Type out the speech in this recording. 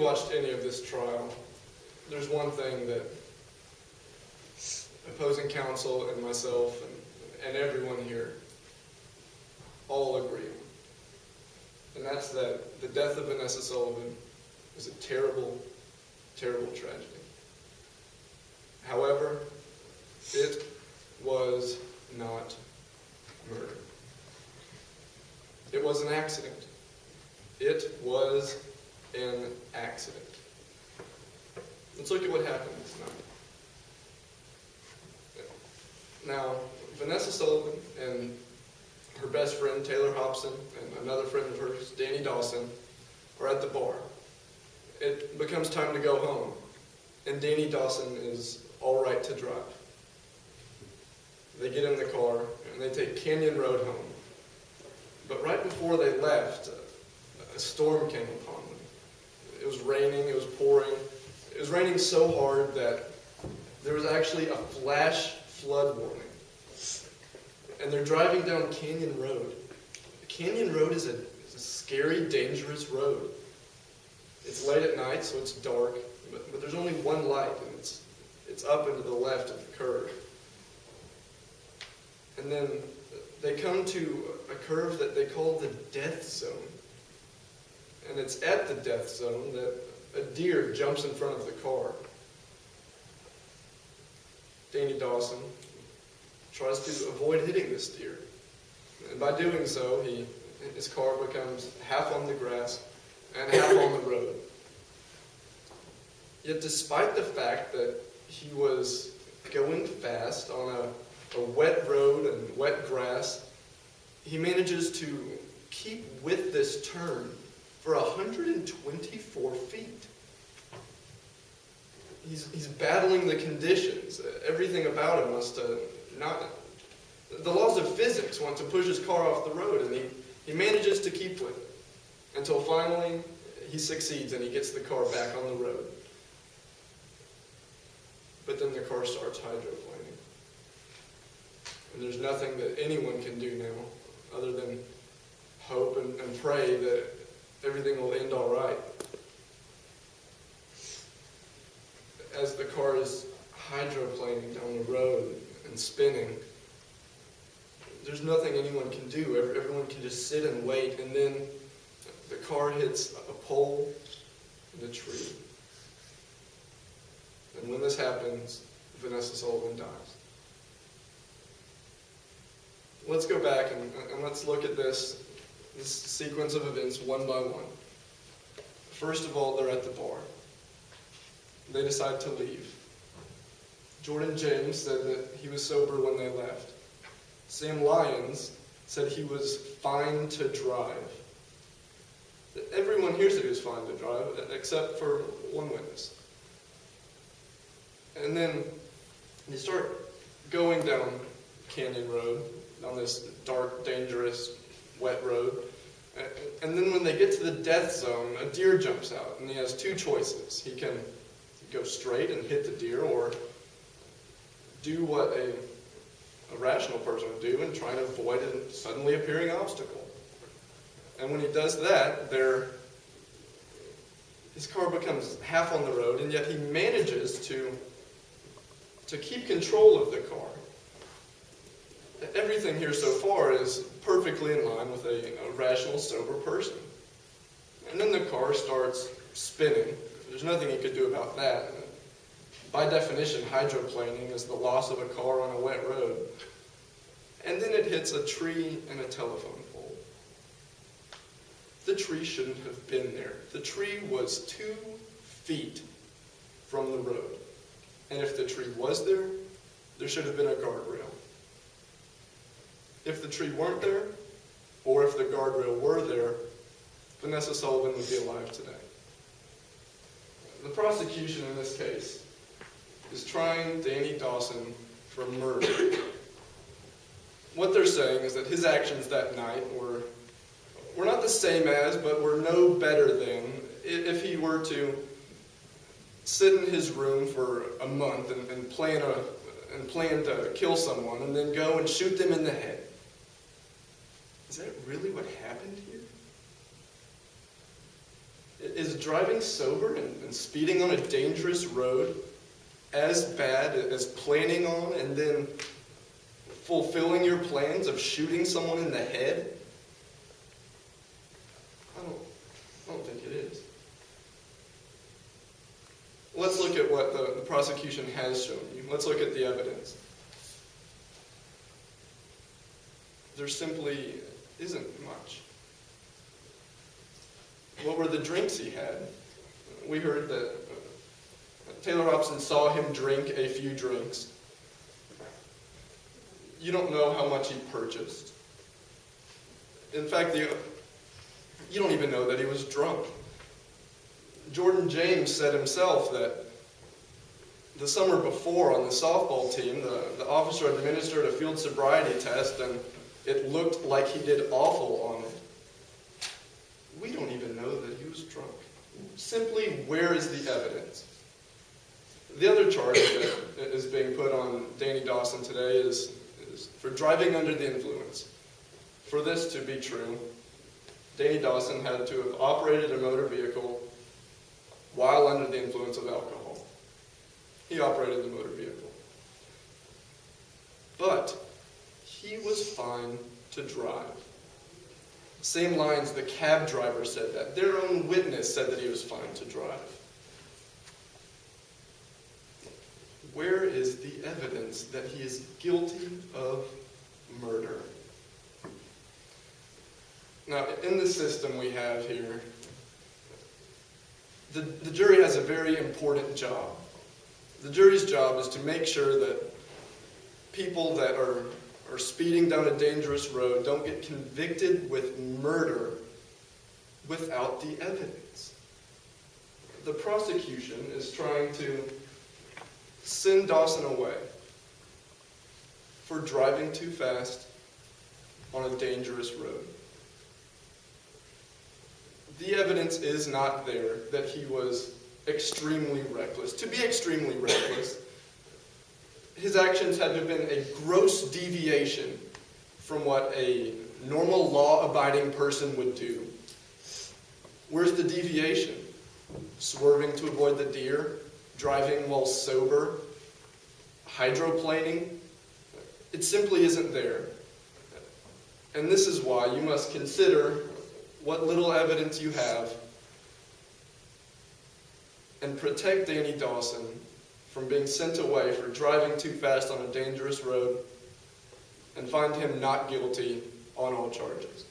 watched any of this trial, there's one thing that opposing counsel and myself and everyone here all agree on. And that's that the death of Vanessa Sullivan was a terrible, terrible tragedy. However, it was not murder. It was an accident. It was an accident. Let's look at what happened this night. Now, Vanessa Sullivan and her best friend, Taylor Hobson, and another friend of hers, Danny Dawson, are at the bar. It becomes time to go home, and Danny Dawson is all right to drive. They get in the car, and they take Canyon Road home. But right before they left, a storm came upon them. It was raining, it was pouring. It was raining so hard that there was actually a flash flood warning. And they're driving down Canyon Road. Canyon Road is a scary, dangerous road. It's late at night, so it's dark, but there's only one light, and it's up and to the left of the curve. And then they come to a curve that they call the death zone. And it's at the death zone that a deer jumps in front of the car. Danny Dawson tries to avoid hitting this deer. And by doing so, his car becomes half on the grass and half on the road. Yet despite the fact that he was going fast on a wet road and wet grass, he manages to keep with this turn for 124 feet. He's battling the conditions. Everything about him must not... The laws of physics want to push his car off the road, and he manages to keep with it. Until finally, he succeeds and he gets the car back on the road. But then the car starts hydroplaning. And there's nothing that anyone can do now other than hope and pray that everything will end all right. As the car is hydroplaning down the road and spinning, there's nothing anyone can do. Everyone can just sit and wait, and then the car hits a pole and a tree. And when this happens, Vanessa Sullivan dies. Let's go back and let's look at this sequence of events one by one. First of all, they're at the bar. They decide to leave. Jordan James said that he was sober when they left. Sam Lyons said he was fine to drive. Everyone here said he was fine to drive, except for one witness. And then you start going down Canyon Road, on this dark, dangerous, wet road. And then when they get to the death zone, a deer jumps out, and he has two choices. He can go straight and hit the deer, or do what a rational person would do and try to avoid a suddenly appearing obstacle. And when he does that, his car becomes half on the road, and yet he manages to keep control of the car. Everything here so far is perfectly in line with a rational, sober person. And then the car starts spinning. There's nothing he could do about that. By definition, hydroplaning is the loss of a car on a wet road. And then it hits a tree and a telephone pole. The tree shouldn't have been there. The tree was 2 feet from the road. And if the tree was there, there should have been a guardrail. If the tree weren't there, or if the guardrail were there, Vanessa Sullivan would be alive today. The prosecution in this case is trying Danny Dawson for murder. What they're saying is that his actions that night were not the same as, but were no better than, if he were to sit in his room for a month and plan to kill someone and then go and shoot them in the head. Is that really what happened here? Is driving sober and speeding on a dangerous road as bad as planning on and then fulfilling your plans of shooting someone in the head? I don't think it is. Let's look at what the prosecution has shown you. Let's look at the evidence. There simply isn't much. What were the drinks he had? We heard that Taylor Hobson saw him drink a few drinks. You don't know how much he purchased. In fact, you don't even know that he was drunk. Jordan James said himself that the summer before on the softball team, the officer administered a field sobriety test and it looked like he did awful on it. We don't even know that he was drunk. Simply, where is the evidence? The other charge that is being put on Danny Dawson today is for driving under the influence. For this to be true, Danny Dawson had to have operated a motor vehicle while under the influence of alcohol. He operated the motor vehicle. But he was fine to drive. Same lines, the cab driver said that. Their own witness said that he was fine to drive. Where is the evidence that he is guilty of murder? Now, in the system we have here, the jury has a very important job. The jury's job is to make sure that people that are speeding down a dangerous road don't get convicted with murder without the evidence. The prosecution is trying to send Dawson away for driving too fast on a dangerous road. The evidence is not there that he was extremely reckless. To be extremely reckless, his actions had to have been a gross deviation from what a normal law-abiding person would do. Where's the deviation? Swerving to avoid the deer? Driving while sober? Hydroplaning? It simply isn't there. And this is why you must consider what little evidence you have and protect Danny Dawson from being sent away for driving too fast on a dangerous road and find him not guilty on all charges.